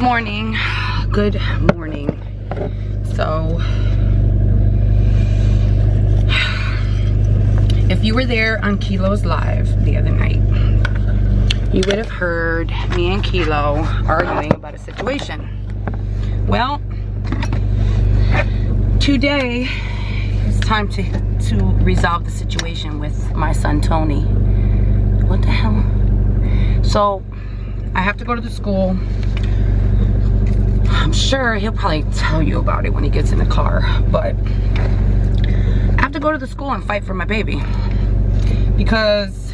morning. Good morning. So, if you were there on Kilo's live the other night, you would have heard me and Kilo arguing about a situation. Well, today it's time to resolve the situation with my son Tony. What the hell? So I have to go to the school. I'm sure he'll probably tell you about it when he gets in the car, but I have to go to the school and fight for my baby because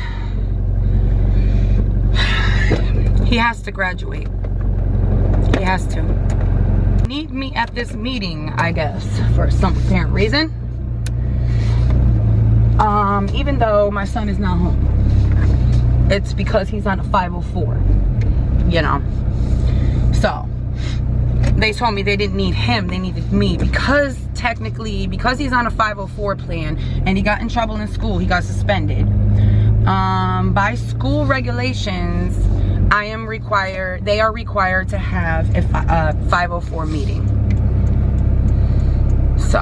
he has to graduate. He has to. Need me at this meeting, I guess, for some apparent reason. Even though my son is not home. It's because he's on a 504, you know. So they told me they didn't need him, they needed me because technically, because he's on a 504 plan and he got in trouble in school, he got suspended. By school regulations, they are required to have a 504 meeting. So,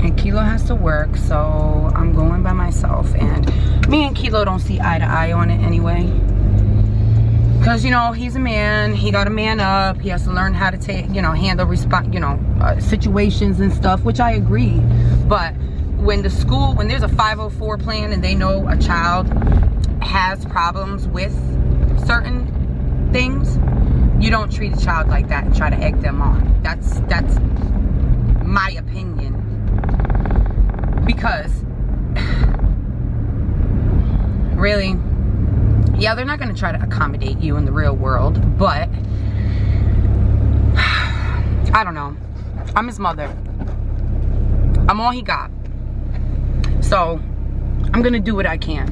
and Kilo has to work, so I'm going by myself, and me and Kilo don't see eye to eye on it anyway. Because, you know, he's a man, he got to man up, he has to learn how to take, you know, handle situations and stuff, which I agree. But when there's a 504 plan and they know a child has problems with certain things, you don't treat a child like that and try to egg them on. That's my opinion. Because really, yeah, they're not going to try to accommodate you in the real world, but I don't know. I'm his mother. I'm all he got. So I'm going to do what I can.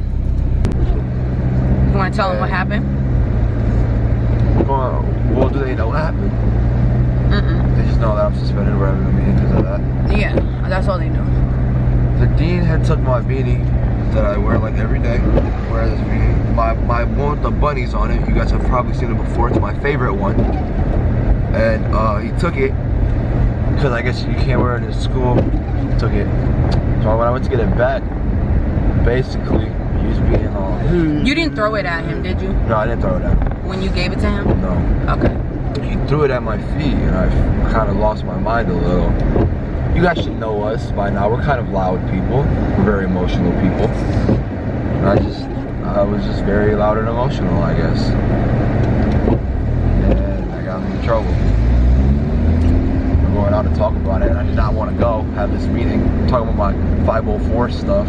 You want to tell him what happened? Well, do they know what happened? Mm-mm. They just know that I'm suspended wherever the meeting because of that. Yeah, that's all they know. The dean had took my beanie that I wear like every day. Wear this beanie. My one with the bunnies on it. You guys have probably seen it before. It's my favorite one. And he took it because I guess you can't wear it in school. He took it. So when I went to get it back, basically he was being all. You didn't throw it at him, did you? No, I didn't throw it at him. When you gave it to him? No. Okay. He threw it at my feet, and I kind of lost my mind a little. You guys should know us by now. We're kind of loud people. We're very emotional people. And I was just very loud and emotional, I guess. And I got me in trouble. We're going out to talk about it, and I did not want to go have this meeting, talking about my 504 stuff.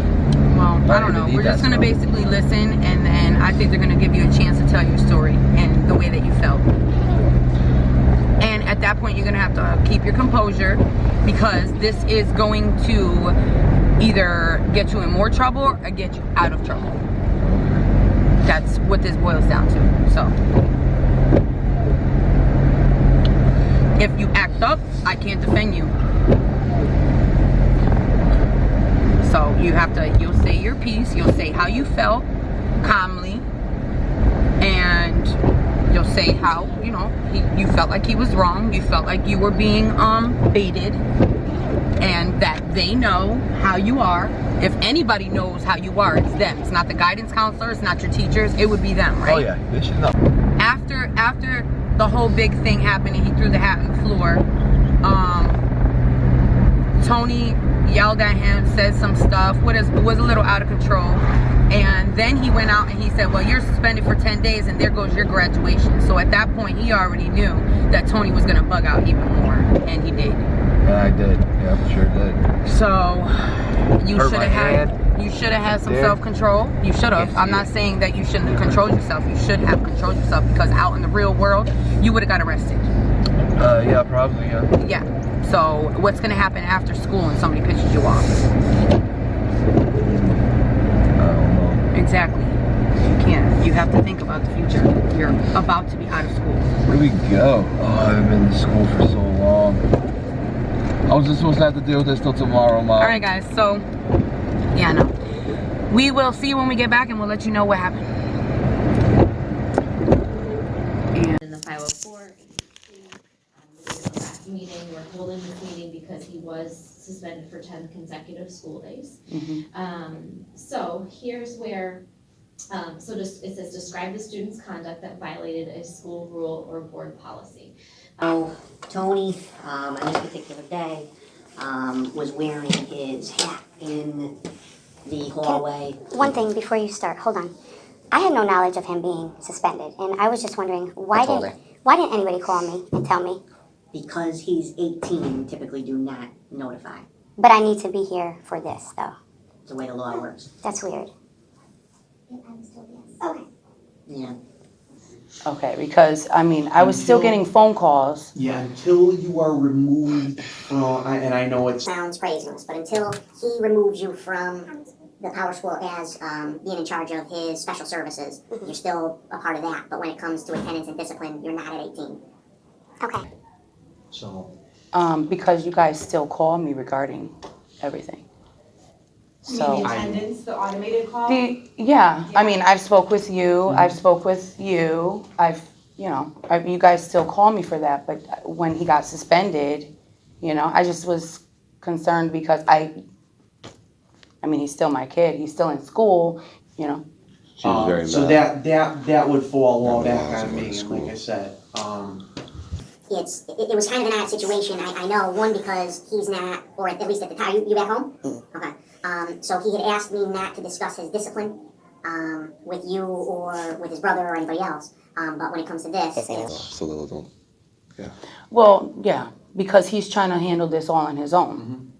Well, I don't know. We're just going to basically listen, and then I think they're going to give you a chance to tell your story and the way that you felt. And at that point, you're going to have to keep your composure, because this is going to either get you in more trouble or get you out of trouble. That's what this boils down to. So if you act up, I can't defend you. So you'll say your piece, you'll say how you felt calmly, and you'll say how, you know, you felt like he was wrong, you felt like you were being baited, and that they know how you are. If anybody knows how you are, it's them. It's not the guidance counselor, it's not your teachers, it would be them, right? Oh yeah, they should know. After the whole big thing happened and he threw the hat on the floor, Tony yelled at him, said some stuff, was a little out of control, and then he went out and he said, well, you're suspended for 10 days and there goes your graduation. So at that point, he already knew that Tony was going to bug out even more, and he did. Yeah, I did. Yeah, for sure did. So you should have had some self-control. You should have. I'm not saying that you shouldn't have controlled yourself. You should have controlled yourself, because out in the real world, you would have got arrested. Yeah, probably, yeah. Yeah. So what's going to happen after school when somebody pisses you off? I don't know. Exactly. You can't. You have to think about the future. You're about to be out of school. Where do we go? Oh, I haven't been in school for so long. I was just supposed to have to deal with this till tomorrow, Mom. Alright guys, so yeah, no. We will see you when we get back, and we'll let you know what happened. Iowa 4, this is the last meeting, we're holding this meeting because he was suspended for 10 consecutive school days. So here's where, it says describe the student's conduct that violated a school rule or board policy. Tony, on this particular day, was wearing his hat in the hallway. One thing before you start, hold on. I had no knowledge of him being suspended, and I was just wondering why didn't anybody call me and tell me? Because he's 18, typically do not notify. But I need to be here for this, though. It's the way the law works. That's weird. Okay. Yeah. Okay, because, I mean, I was still getting phone calls. Yeah, until you are removed from, and I know it's. Sounds crazy, but until he removes you from the power school as being in charge of his special services, you're still a part of that. But when it comes to attendance and discipline, you're not at 18. Okay. So. Because you guys still call me regarding everything. So. The attendance, the automated call? Yeah, I mean, I've spoke with you, I've spoke with you, you guys still call me for that, but when he got suspended, I just was concerned because I mean, he's still my kid, he's still in school, She was very So mad. that would fall all Very back mad on me, at and school. like I said, It was kind of an odd situation. I know, one, because he's not, or at least at the time, you back home? Okay. So he had asked me not to discuss his discipline with you or with his brother or anybody else. But when it comes to this, it's, So little don't. Yeah. well, yeah, because he's trying to handle this all on his own,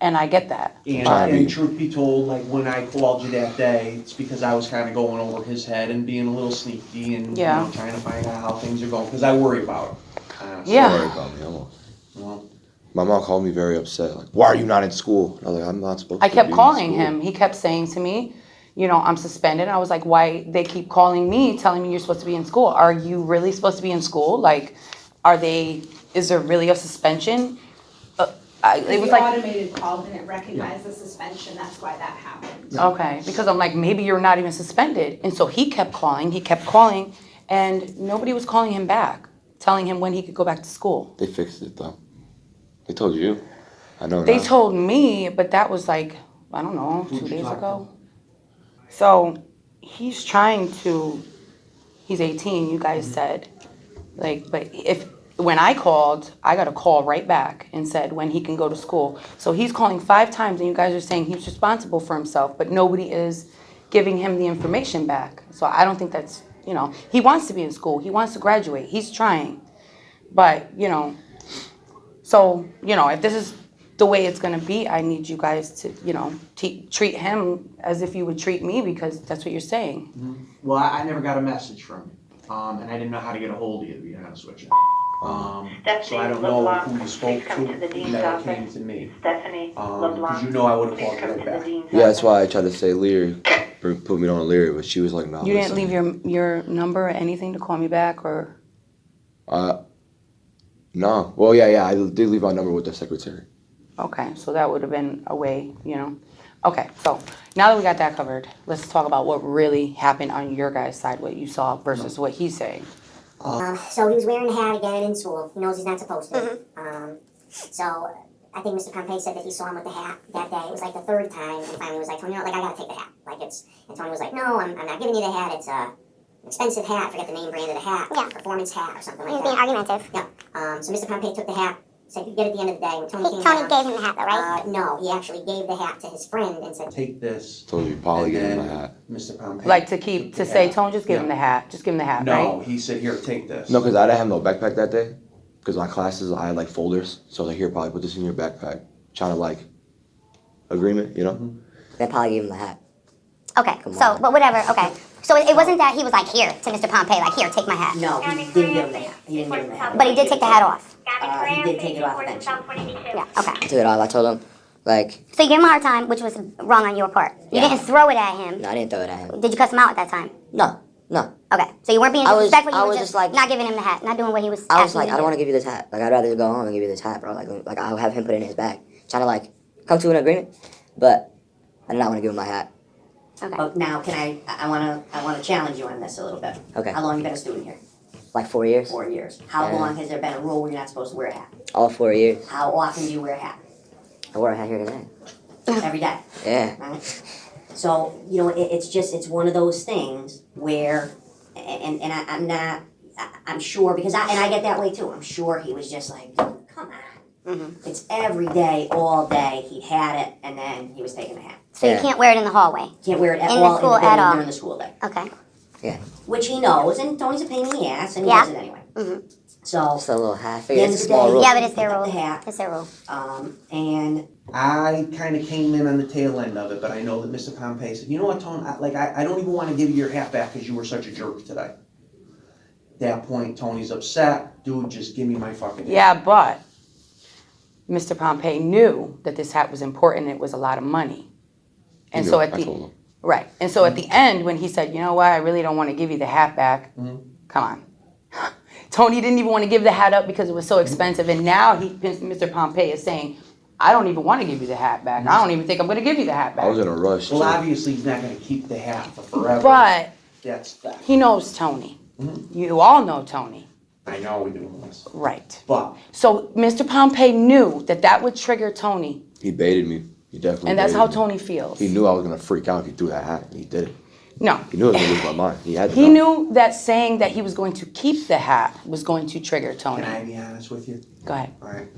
and I get that. and truth be told, like when I called you that day, it's because I was kind of going over his head and being a little sneaky and Yeah. trying to find out how things are going, because I worry about him. Yeah. Don't worry about me, almost. Well, My mom called me very upset. Like, why are you not in school? I was like, I'm not supposed I to kept be in calling school. him. He kept saying to me, I'm suspended. I was like, why? They keep calling me, telling me you're supposed to be in school. Are you really supposed to be in school? Like, is there really a suspension? It was The like. like, automated call didn't recognize the suspension, that's why that happened. okay, because I'm like, maybe you're not even suspended. And so he kept calling, and nobody was calling him back, telling him when he could go back to school. They fixed it though. They told you. I know. They now. told me, but that was like, I don't know, 2 days ago. So he's he's 18, you guys said. Like, but when I called, I got a call right back and said when he can go to school. So he's calling 5 times and you guys are saying he's responsible for himself, but nobody is giving him the information back. So I don't think that's, he wants to be in school. He wants to graduate. He's trying. But, so, if this is the way it's going to be, I need you guys to, treat him as if you would treat me because that's what you're saying. well, I never got a message from you, and I didn't know how to get a hold of you, to be honest with you. So I don't know who you spoke to, you never came to me. Stephanie Because you know I would have called you right back. Yeah, that's why I tried to say Leary, put me on Leary, but she was like, no. You didn't leave your number or anything to call me back or? No. Well, yeah, I did leave my number with the secretary. Okay, so that would have been a way, Okay, so now that we got that covered, let's talk about what really happened on your guys' side, what you saw versus what he's saying. so he was wearing a hat again in school. He knows he's not supposed to. So I think Mr. Pompey said that he saw him with the hat that day. It was like the third time, and finally was like, Tony, I gotta take the hat. And Tony was like, no, I'm not giving you the hat. It's an expensive hat. I forget the name brand of the hat. Yeah. Performance hat or something He like was that. being argumentative. Yeah. So Mr. Pompey took the hat, said you'd get it at the end of the day. When Tony came Tony down, gave him the hat, though, right? no, he actually gave the hat to his friend and said, Take this. Told you, Polly, and give him then my hat. Mr. Pompey. Like took the say, hat. Tone, just give him Yeah. the hat. Just give him the hat, No, right? he said, here, take this. No, because I didn't have no backpack that day. Because my classes, I had like folders. So I was like, here, probably put this in your backpack. Trying to like, agreement, Then Polly gave him the hat. Okay, so, but whatever, okay. So it wasn't that he was like, here, to Mr. Pompey, like, here, take my hat. No, he didn't give him the hat. He didn't give him the hat. But he did take the hat off. He did take it off eventually. Yeah, okay. I took it off. I told him, like, So you gave him a hard time, which was wrong on your part. You Yeah. didn't throw it at him. no, I didn't throw it at him. Did you cuss him out at that time? No. Okay, so you weren't being I was- disrespectful, you I were was just just like- not giving him the hat, not doing what he was I was asking like, you I to don't want do. to give you this hat. Like, I'd rather just go home and give you this hat, bro. Like I'll have him put it in his bag. Trying to, like, come to an agreement. But I did not want to give him my hat. Okay. But now, I want to challenge you on this a little bit. Okay. How long you been a student here? Like 4 years. 4 years. How Yeah. long has there been a rule where you're not supposed to wear a hat? All 4 years. How often do you wear a hat? I wore a hat here today. Every day, Yeah. right? So, you know, it's one of those things where, I'm sure, because I get that way too. I'm sure he was just like, come on. Mm-hmm. It's every day, all day, he had it, and then he was taking the hat. So you Yeah. can't wear it in the hallway? Can't wear it at In the all school in the at building all. during the school day. Okay. Which he knows, and Tony's a pain in the ass, and he Yeah. does it anyway. Mhm. So, Just a little hat. I the figure end it's a of the small day, rule. Yeah, but it's their pick up rule. the hat, It's their rule. and I kind of came in on the tail end of it, but I know that Mr. Pompey said, you know what, Tony, I don't even want to give you your hat back because you were such a jerk today. At that point, Tony's upset, dude, just give me my fucking hat. Yeah, but Mr. Pompey knew that this hat was important. It was a lot of money. And so at the right. And so at the end, when he said, you know what, I really don't want to give you the hat back. Come on. Tony didn't even want to give the hat up because it was so expensive. And now Mr. Pompey is saying, I don't even want to give you the hat back. I don't even think I'm going to give you the hat I was back. in a rush. Well, too. obviously, he's not gonna keep the hat for forever. But That's that. he knows Tony. You all know Tony. I know we do this. Right. But So Mr. Pompey knew that that would trigger Tony. He baited me. He definitely. And that's baited how me. Tony feels. He knew I was gonna freak out if he threw that hat, and he did it. No. He knew I was gonna lose my mind. He had to. He know. knew that saying that he was going to keep the hat was going to trigger can Tony. I be honest with you? Go ahead. Alright.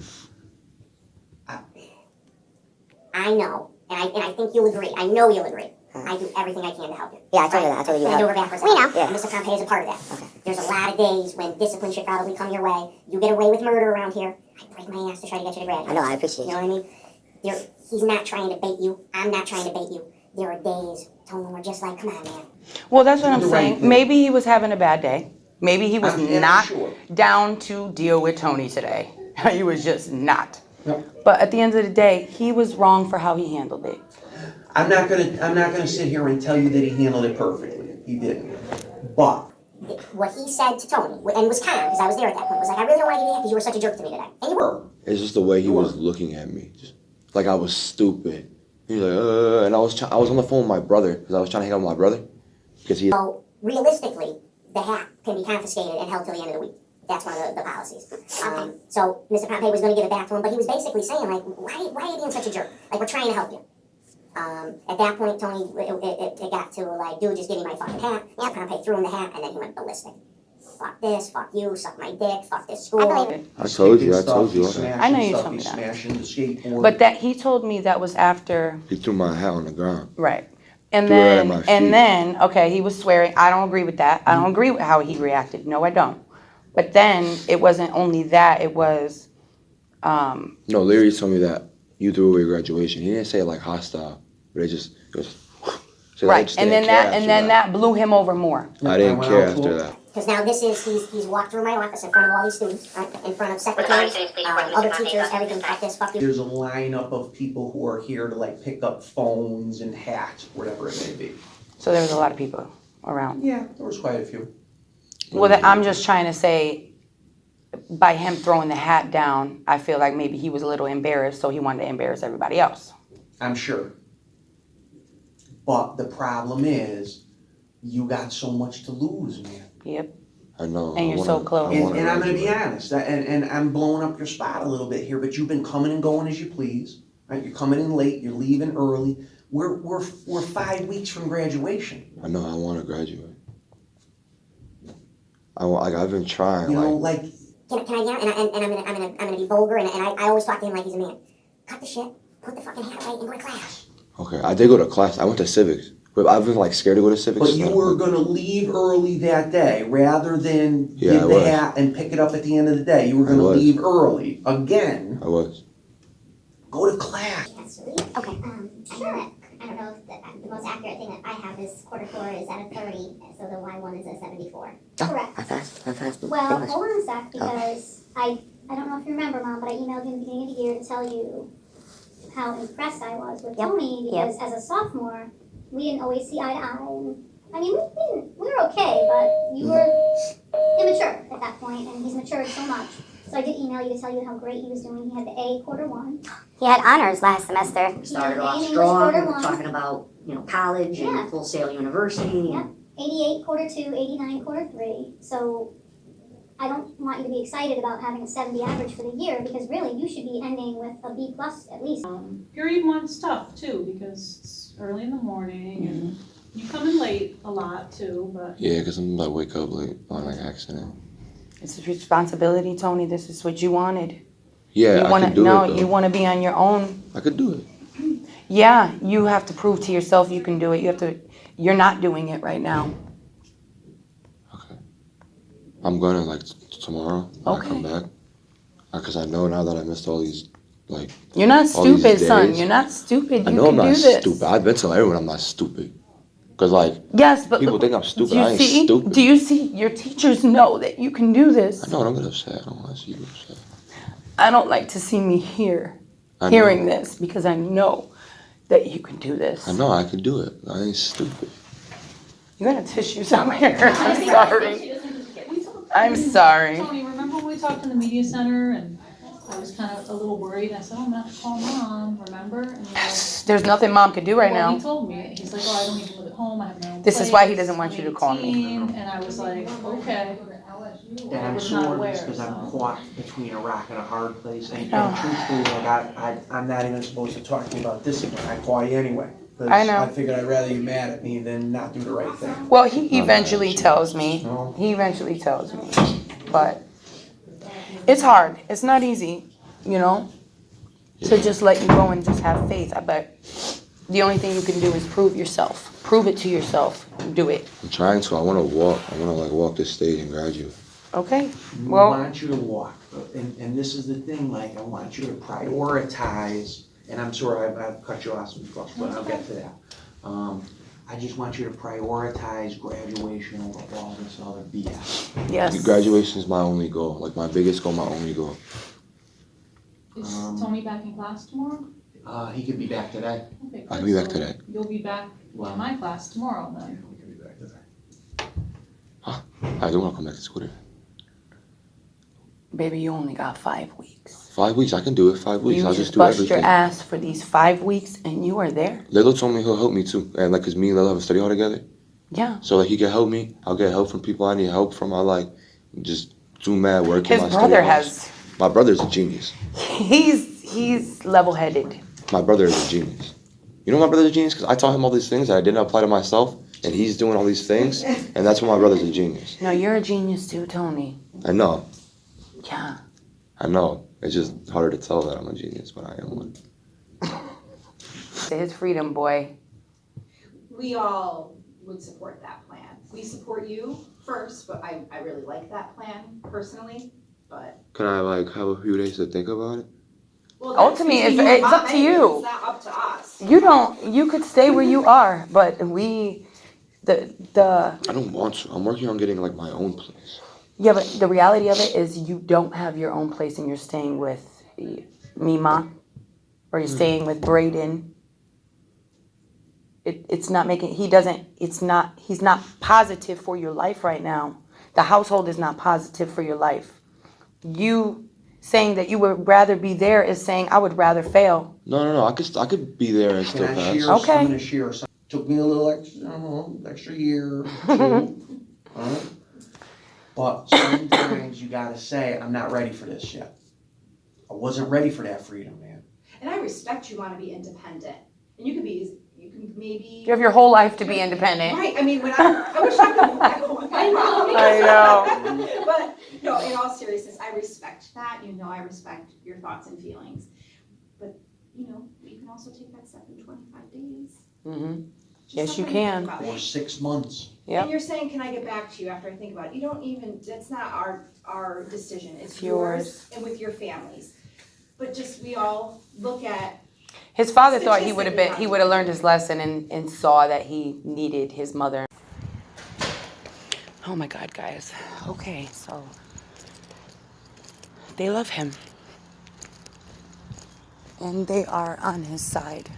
I know, and I think you'll agree. I know you'll agree. I do everything I can to help you. Yeah, I told you that. I told you Bend that. over backwards. We know. And Mr. Pompey is a part of that. Okay. There's a lot of days when discipline should probably come your way. You get away with murder around here. I break my ass to try to get you to graduate. I know, I appreciate You know what I mean? He's not trying to bait you. I'm not trying to bait you. There are days, Tony, we're just like, come on, man. Well, that's what I'm Do the right saying. thing. Maybe he was having a bad day. Maybe he was I'm not sure. down to deal with Tony today. He was just not. Yep. But at the end of the day, he was wrong for how he handled it. I'm not gonna sit here and tell you that he handled it perfectly. He didn't. But What he said to Tony, and was calm, because I was there at that point, was like, I really don't want to give you that because you were such a jerk to me today. And you were. It's just the way he was looking at me, just like I was stupid. He was like, and I was on the phone with my brother because I was trying to hang out with my brother because he. So, realistically, the hat can be confiscated and held till the end of the week. That's one of the policies. So, Mr. Pompey was going to give it back to him, but he was basically saying, like, why are you being such a jerk? Like, we're trying to help you. At that point, Tony, it got to, like, dude, just give me my fucking hat. Yeah, Pompey threw him the hat, and then he went ballistic. Fuck this, fuck you, suck my dick, fuck this school. I believe it. I told you. I know you told me that. Smashing the skateboard. But that he told me that was after, He threw my hat on the ground. right. And Threw it at my feet. then, okay, he was swearing. I don't agree with that. I don't agree with how he reacted. No, I don't. But then it wasn't only that, it was, No, Larry told me that you threw away graduation. He didn't say it like hostile, but it was. So I right. just And didn't then care that, after that blew him over more. I didn't went care out to after him. that. Because now this is, he's walked through my office in front of all these students, right? In front of secretaries, other teachers, everything, fuck this, fuck you. There's a lineup of people who are here to like pick up phones and hats, whatever it may be. So there was a lot of people around. Yeah, there was quite a few. Well, I'm just trying to say, by him throwing the hat down, I feel like maybe he was a little embarrassed, so he wanted to embarrass everybody else. I'm sure. But the problem is, you got so much to lose, man. Yep. I know. And you're so close. And I'm gonna be honest, and I'm blowing up your spot a little bit here, but you've been coming and going as you please, right? You're coming in late, you're leaving early. We're 5 weeks from graduation. I know. I want to graduate. I've been trying. You know, like Can I get out? And I'm gonna be vulgar, and I always talk to him like he's a man. Cut the shit, put the fucking hat away, and go to class. okay, I did go to class. I went to civics, but I've been like scared to go to civics. But you were gonna leave early that day, rather than Yeah, give I the was. hat and pick it up at the end of the day. You were gonna was. leave early, again, I was. go to class. Okay. Sure. I don't know if the most accurate thing that I have is Q4 is at a 30, so the Y1 is a 74. Correct. I passed. Well, English. hold on a sec, because I don't know if you remember, Mom, but I emailed you in the beginning of the year to tell you how impressed I was with Yep. Tony, because as a sophomore, we didn't always see eye to eye. I mean, we were okay, but you were immature at that point, and he's matured so much. So I did email you to tell you how great he was doing. He had the A Q1. He had honors last semester. Started Yeah, off English strong, Q1. talking about, college Yeah. and Full Sail University. Yeah. And 88 Q2, 89 Q3. So I don't want you to be excited about having a 70 average for the year, because really, you should be ending with a B plus at least. Period one's tough too, because it's early in the morning and you come in late a lot too, but. Yeah, because I'm like wake up late on like accident. It's a responsibility, Tony. This is what you wanted. Yeah, You wanna, I can do no, it though. you want to be on your own. I could do it. Yeah, you have to prove to yourself you can do it. You have to. You're not doing it right now. Okay. I'm gonna like tomorrow when I come back. Because I know now that I missed all these, like. You're not all these stupid, son. days. You're not stupid. I You know can I'm not do this. stupid. I've been telling everyone I'm not stupid. Because like, Yes, but people think I'm stupid. do you I ain't see? stupid. Do you see? Your teachers know that you can do this. I know, don't get upset. I don't want to see you upset. I don't like to see me here, I know. hearing this, because I know that you can do this. I know I can do it. I ain't stupid. You got a tissue somewhere. I'm sorry. I'm sorry. Tony, remember when we talked in the media center and I was kind of a little worried? I said, oh, I'm gonna have to call mom, remember? And you're like, There's nothing mom could do right well, now. he told me, he's like, oh, I don't even live at home, I have my own This is why he place, doesn't want you to I'm call me. 18, And I was like, okay. And I I'm was not sure aware, it's because I'm so. caught between a rock and a hard place. And know. truthfully, like I'm not even supposed to talk to you about this again. I call you anyway. 'Cause I know. I figured I'd rather you mad at me than not do the right thing. Well, he eventually tells me. No. He eventually tells me. But it's hard. It's not easy, you know, to just let you go and just have faith. But the only thing you can do is prove yourself. Prove it to yourself. Do it. I'm trying to. I want to walk. I want to like walk this stage and graduate. Okay. We Well, want you to walk, and this is the thing, like, I want you to prioritize, and I'm sorry I've cut you off some stuff, but I'll get to that. I just want you to prioritize graduation over all this other BS. yes. Graduation is my only goal. Like my biggest goal, my only goal. Is Tony back in class tomorrow? He could be back today. Okay, I good. can be back So today. You'll be back in my class tomorrow then. He could be back today. I do want to come back to school today. Baby, you only got 5 weeks. 5 weeks, I can do it. 5 weeks, You I'll just just do bust everything. your ass for these 5 weeks and you are there. Lilo told me he'll help me too, and like, cause me and Lilo have a study hall together. Yeah. So like, he can help me. I'll get help from people I need help from. I like just do mad work. in His my study brother halls. has, My brother's a genius. he's level-headed. My brother is a genius. You know my brother's a genius? Because I taught him all these things that I didn't apply to myself, and he's doing all these things, and that's why my brother's a genius. No, you're a genius too, Tony. I know. Yeah. I know. It's just harder to tell that I'm a genius, but I am one. His freedom, boy. We all would support that plan. We support you first, but I really like that plan personally, but. Can I like have a few days to think about it? Well, Ultimately, that's it's between you and up Mom to you. anyways. It's not up to us. You could stay where you are, but the I don't want to. I'm working on getting like my own place. yeah, but the reality of it is you don't have your own place and you're staying with Mima or you're staying with Braden. It's not making, he's not positive for your life right now. The household is not positive for your life. You saying that you would rather be there is saying I would rather fail. No. I could be there and still Can I pass. share? Okay. I'm gonna share something. Took me a little extra year or two. Alright? But sometimes you gotta say, I'm not ready for this yet. I wasn't ready for that freedom, man. And I respect you want to be independent, and you can maybe. You have your whole life to be independent. Right, I mean, when I wish I could back home with my mom. I know. But, no, in all seriousness, I respect that, I respect your thoughts and feelings. But, you can also take that step in 25 days. Mm-hmm. Just Yes, you something to think can. about. Or 6 months. Yep. And you're saying, can I get back to you after I think about it? You don't even, that's not our decision, it's It's yours. yours and with your families. But just, we all look at. His father thought he would have learned his lesson and saw that he needed his mother. Oh my God, guys. Okay, so they love him. And they are on his side.